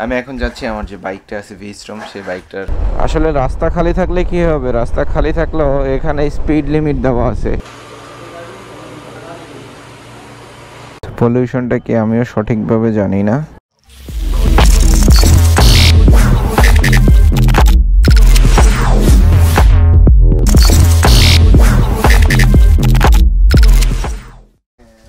আমি এখন যাচ্ছি আমার যে বাইকটা আছে V-Strom সেই বাইকটার। আসলে রাস্তা খালি থাকলে কি হবে, রাস্তা খালি থাকলেও এখানে স্পিড লিমিট দেওয়া আছে। পলিউশনটা কি আমিও সঠিকভাবে জানি না।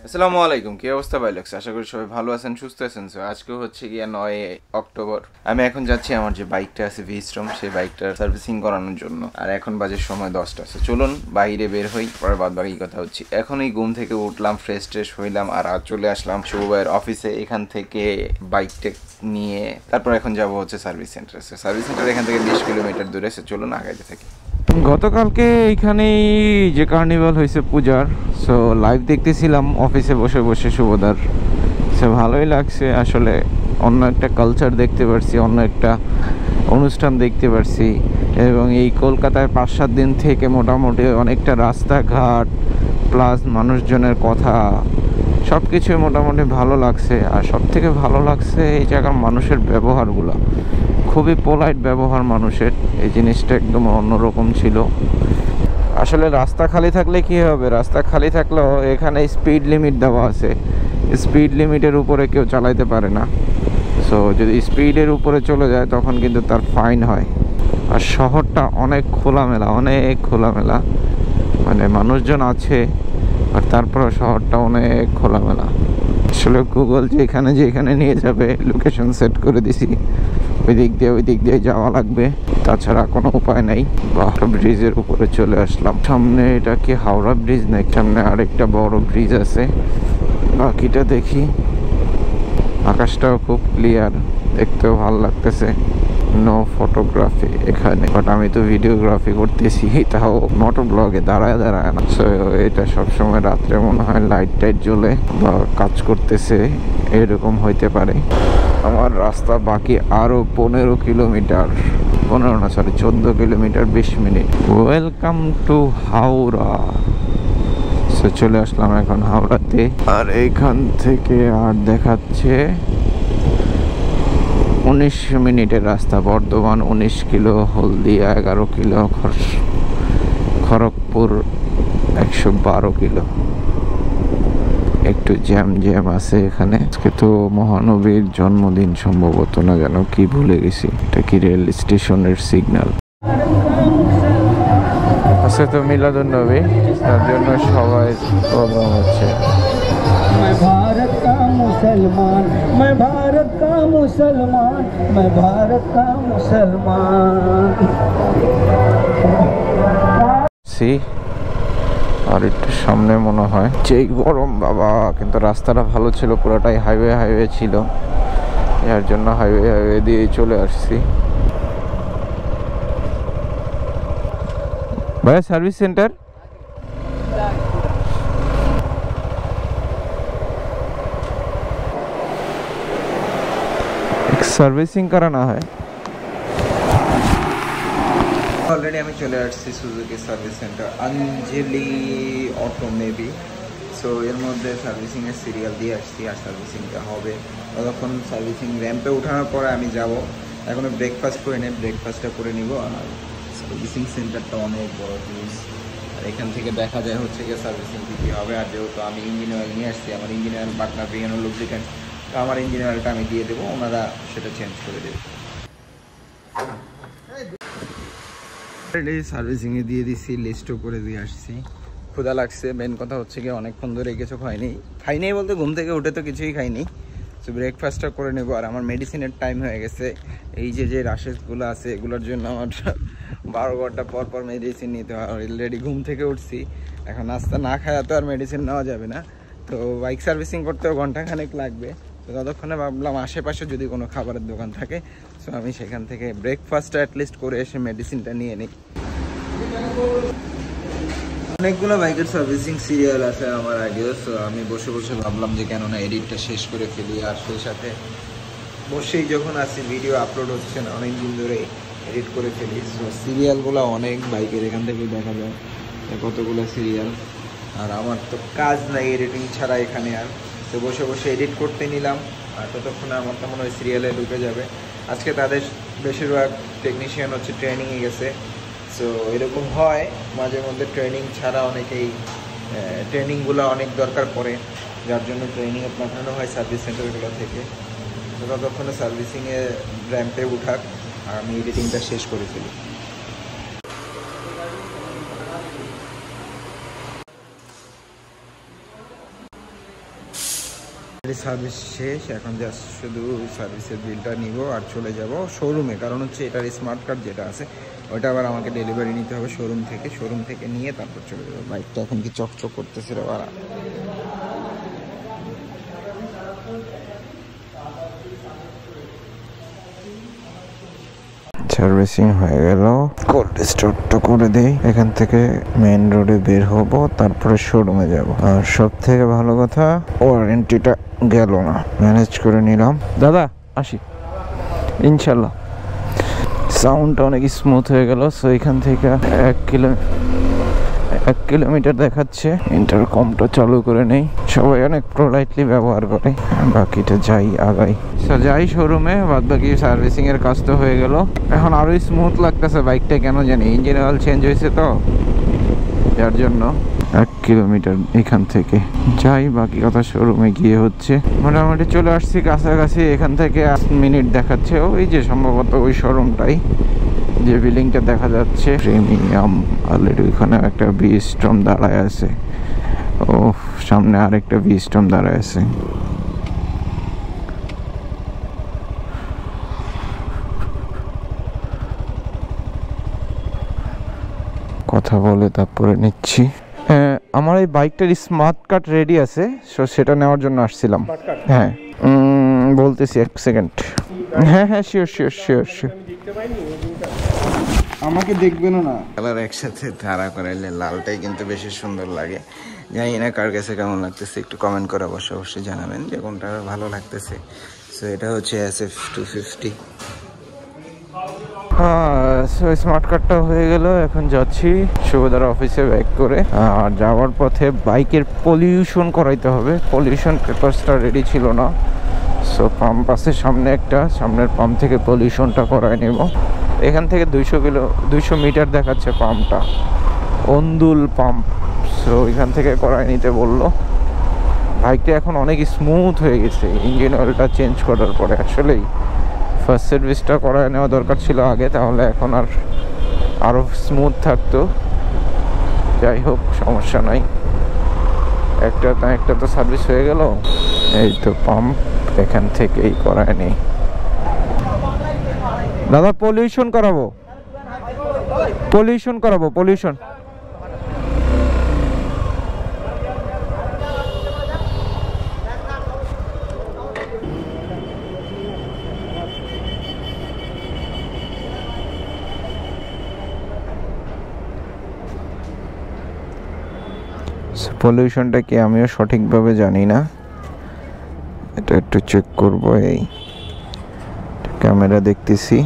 আসসালামু আলাইকুম, কি অবস্থা ভাই লোকস? আশা করি সবাই ভালো আছেন, সুস্থ আছেন। আজকে হচ্ছে গিয়ে 9 অক্টোবর। আমি এখন যাচ্ছি আমার যে বাইকটা আছে V-Strom সেই বাইকটার সার্ভিসিং করানোর জন্য। আর এখন বাজে সময় 10টা। চলুন বাইরে বের হই, পরে বাদ বাকি কথা হচ্ছে। এখনই ঘুম থেকে উঠলাম, ফ্রেশ ট্রেশ হইলাম আর আজ চলে আসলাম শুভ ভাইয়ের অফিসে। এখান থেকে বাইকটা নিয়ে তারপর এখন যাব হচ্ছে সার্ভিস সেন্টার। সার্ভিস সেন্টার এখান থেকে 20 কিলোমিটার দূরে। চলুন আগাইতে থাকি। গতকালকে এইখানেই যে কার্নিভাল হয়েছে পূজার, সো লাইভ দেখতেছিলাম অফিসে বসে বসে শুভদার। সো ভালোই লাগছে আসলে, অন্য একটা কালচার দেখতে পারছি, অন্য একটা অনুষ্ঠান দেখতে পারছি। এবং এই কলকাতায় 5-7 দিন থেকে মোটামুটি অনেকটা রাস্তাঘাট প্লাস মানুষজনের কথা সব কিছুই মোটামুটি ভালো লাগছে। আর সব থেকে ভালো লাগছে এই জায়গার মানুষের ব্যবহারগুলো, খুবই পোলাইট ব্যবহার মানুষের। এই জিনিসটা একদম অন্যরকম ছিল। আসলে রাস্তা খালি থাকলে কি হবে, রাস্তা খালি থাকলেও এখানে স্পিড লিমিট দেওয়া আছে। স্পিড লিমিটের উপরে কেউ চালাইতে পারে না। সো যদি স্পিডের উপরে চলে যায় তখন কিন্তু তার ফাইন হয়। আর শহরটা অনেক খোলামেলা, অনেক খোলামেলা, মানে মানুষজন আছে আর তারপরে শহরটা অনেক খোলামেলা। আসলে গুগল যেখানে নিয়ে যাবে লোকেশন সেট করে দিছি, ওই দিক দিয়ে যাওয়া লাগবে, তাছাড়া কোনো উপায় নাই। ব্রিজের উপরে চলে আসলাম। সামনে এটা কি হাওড়া ব্রিজ নাকি? সামনে আরেকটা বড় ব্রিজ আছে, বাকিটা দেখি। আকাশটাও খুব ক্লিয়ার, দেখতেও ভালো লাগতেছে। নো ফটোগ্রাফি এখানে, বাট আমি তো ভিডিওগ্রাফি করতেছি, তাও মোটো ব্লগে দাঁড়ায় না। সো এটা সবসময় রাত্রে মনে হয় লাইট টাইট জ্বলে বা কাজ করতেছে, এরকম হইতে পারে। আমার রাস্তা বাকি আরো 15 kilometre, 14 kilometre 20 minute. Welcome to Howrah. চলে আসলাম এখন হাওড়াতে। আর এইখান থেকে আর দেখাচ্ছে 19 মিনিটের রাস্তা। বর্ধমান 19 কিলো, হলদিয়া 11 কিলো, খড়গপুর 112 কিলো। একটু জ্যাম আছে এখানে। আজকে তো মহানবীর জন্মদিন সম্ভবত, না যেন কি ভুলে গেছি। এটা কি রেল স্টেশনের সিগন্যাল? আজকে তো মিলাদুন্নবী, তার জন্য সবাই প্রোগ্রাম হচ্ছে। मैं भारत का मुसलमान, मैं भारत का मुसलमान, मैं भारत का मुसलमान। সি আর একটু সামনে মনে হয় যেই গরম বাবা, কিন্তু রাস্তাটা ভালো ছিল, পুরোটাই হাইওয়ে ছিল, এর জন্য হাইওয়ে দিয়ে চলে আসছি। भाई सर्विस सेंटर एक सर्विसिंग कराना है। অলরেডি আমি চলে আসছি সুজুকি সার্ভিস সেন্টার, অঞ্জলি অটো মেবি। সো এর মধ্যে সার্ভিসিংয়ের সিরিয়াল দিয়ে আসছি আর সার্ভিসিংটা হবে। তখন সার্ভিসিং র্যাম্পে ওঠানোর পরে আমি যাব। এখনও ব্রেকফাস্ট করে নেই, ব্রেকফাস্টটা করে নিব। আর সার্ভিসিং সেন্টারটা অনেক বড় জিনিস, আর এখান থেকে দেখা যায় হচ্ছে গিয়ে সার্ভিসিং কী হবে। আর যেহেতু আমি ইঞ্জিন অয়েল নিয়ে আসছি, আমার ইঞ্জিন অয়েল পার্টনার বিজ্ঞান লুব্রিক্যান্ট, তো আমার ইঞ্জিন অয়েলটা আমি দিয়ে দেবো, ওনারা সেটা চেঞ্জ করে দেবে। সার্ভিসিংয়ে দিয়ে দিচ্ছি, লিস্টও করে দিয়ে আসছি। ক্ষুধা লাগছে, মেন কথা হচ্ছে গিয়ে অনেকক্ষণ ধরে কিছু খাইনি বলতে ঘুম থেকে উঠে তো কিছুই খাইনি। তো ব্রেকফাস্টটা করে নেবো। আর আমার মেডিসিনের টাইম হয়ে গেছে। এই যে রাশেসগুলো আছে এগুলোর জন্য আমার 12 ঘন্টা পর মেডিসিন নিতে হয়। অলরেডি ঘুম থেকে উঠছি, এখন নাস্তা না খাওয়া তো আর মেডিসিন নেওয়া যাবে না। তো বাইক সার্ভিসিং করতেও ঘন্টাখানেক লাগবে। তো ততক্ষণে ভাবলাম আশেপাশে যদি কোনো খাবারের দোকান থাকে, সো আমি সেখান থেকে ব্রেকফাস্টটা অ্যাটলিস্ট করে এসে মেডিসিনটা নিয়ে নিই। অনেকগুলো বাইকের সার্ভিসিং সিরিয়াল আছে আমার আগেও। সো আমি বসে ভাবলাম যে কেননা এডিটটা শেষ করে ফেলি। আর সেই সাথে বসেই যখন আসি, ভিডিও আপলোড হচ্ছে না অনেক দিন ধরে, এডিট করে ফেলি। সো সিরিয়ালগুলো অনেক বাইকের, এখান থেকে দেখা যায় কতগুলো সিরিয়াল। আর আমার তো কাজ নাই এডিটিং ছাড়া এখানে। আর তো বসে এডিট করতে নিলাম। আর ততক্ষণে আমার তো মনে হয় সিরিয়ালে ঢুকে যাবে। আজকে তাদের বেশিরভাগ টেকনিশিয়ান হচ্ছে ট্রেনিংয়ে গেছে। সো এরকম হয় মাঝে মধ্যে ট্রেনিং ছাড়া অনেকেই ট্রেনিংগুলো অনেক দরকার পড়ে, যার জন্য ট্রেনিংয়ে পাঠানো হয় সার্ভিস সেন্টারগুলো থেকে। তো ততক্ষণে সার্ভিসিংয়ে র্যাম্পে উঠাক আর আমি এডিটিংটা শেষ করে ফেলি। সার্ভিস শেষ, এখন জাস্ট শুধু সার্ভিসের বিলটা নিব আর চলে যাব শোরুমে। কারণ হচ্ছে এটার স্মার্ট কার্ড যেটা আছে ওটা আবার আমাকে ডেলিভারি নিতে হবে শোরুম থেকে নিয়ে তারপর চলে যাবো। বাইকটা এখন কি চকচক করতেছে রে বাড়া। সার্ভিসিং হয়ে গেল, কোল্ড স্টোরটা করে দেই, এখান থেকে মেইন রোডে বের হব, তারপরে শোরুমে যাব। আর সব থেকে ভালো কথা ওয়ারেন্টিটা গেল না, ম্যানেজ করে নিলাম। দাদা আসি ইনশাল্লাহ। সাউন্ডটা অনেক স্মুথ হয়ে গেল। সো এখান থেকে 1 কিলোমিটার দেখাচ্ছে। ইন্টারকমটা চালু করে নেই, সবাই অনেক প্রোলাইটলি ব্যবহার করে। বাকিটা যাই আগাই, যাই শোরুমে, বাদ বাকি সার্ভিসিং এর কাজ তো হয়ে গেল। এখন আরো স্মুথ লাগতেছে বাইকটা, কেন জানি ইঞ্জিন অয়েল চেঞ্জ হয়েছে তো, যার জন্য 1 কিলোমিটার এখান থেকে যাই। বাকি কথা শোরুমে গিয়ে হচ্ছে। মোটামুটি চলে আসছি কাছাকাছি, এখান থেকে 8 মিনিট দেখাচ্ছে। ওই যে সম্ভবত ওই শোরুমটাই, যে বিল্ডিংটা দেখা যাচ্ছে প্রিমিয়াম। অলরেডি ওইখানে একটা স্ট্রম দাঁড়ায় আছে। ও সামনে আরেকটা স্ট্রম দাঁড়ায় আছে। কথা বলে তারপরে নিচ্ছি। আমার এই বাইকটার স্মার্ট কার্ড রেডি আছে, সো সেটা নেওয়ার জন্য আসছিলাম। হ্যাঁ বলতেছি 1 সেকেন্ড। হ্যাঁ শিওর। আমাকে দেখবেন না। কালার একসাথে ধারা করাইলে লালটাই কিন্তু বেশি সুন্দর লাগে। জানি না কার কাছে কেমন লাগতেছে, একটু কমেন্ট করে অবশ্যই জানাবেন যে কোনটা ভালো লাগতেছে। সো এটা হচ্ছে SF250। সো স্মার্ট কার্ডটা হয়ে গেল, এখন যাচ্ছি সুবেদার অফিসে ব্যাক করে। আর যাওয়ার পথে বাইকের পলিউশন করাইতে হবে। পলিউশন পেপারসটা রেডি ছিল না, সো পাম্প আছে সামনে একটা, সামনের পাম্প থেকে পলিউশনটা করাই নেব। এখান থেকে 200 মিটার দেখাচ্ছে পাম্পটা, অন্দুল পাম্প। সো এখান থেকে করাই নিতে বললো। বাইকটা এখন অনেক স্মুথ হয়ে গেছে ইঞ্জিন অয়েলটা চেঞ্জ করার পরে। আসলেই ফার্স্ট সার্ভিসটা করায় নেওয়া দরকার ছিল আগে, তাহলে এখন আরও স্মুথ থাকতো। যাই হোক সমস্যা নাই, একটা তো সার্ভিস হয়ে গেল। এই তো পাম্প, এখান থেকেই করায় নেই। দাদা পলিউশন করাবো। পলিউশনটা কি আমিও সঠিকভাবে জানি না, এটা একটু চেক করবো। এই ক্যামেরা দেখতেছি।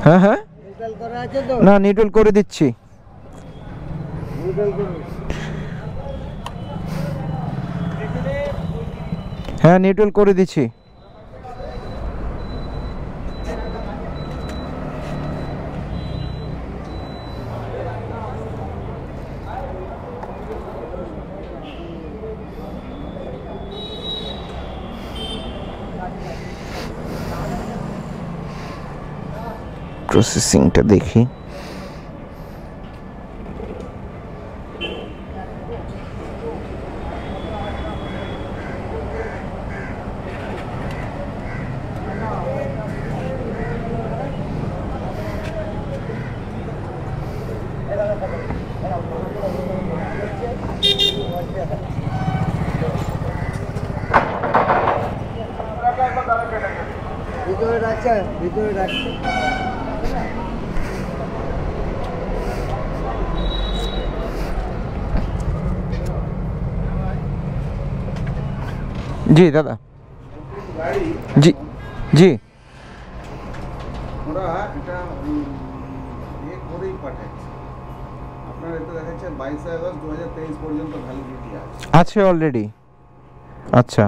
হ্যাঁ না নিউট্রাল করে দিচ্ছি। হ্যাঁ নিউট্রাল করে দিচ্ছি। প্রসেসিংটা দেখি। ভিতরে রাখছে। জি দাদা, জি জি ওরা এটা করেই পাঠাচ্ছে। আপনার এটা দেখাচ্ছে 22 আগস্ট 2023 পর্যন্ত ভ্যালিডিটি আছে অলরেডি। আচ্ছা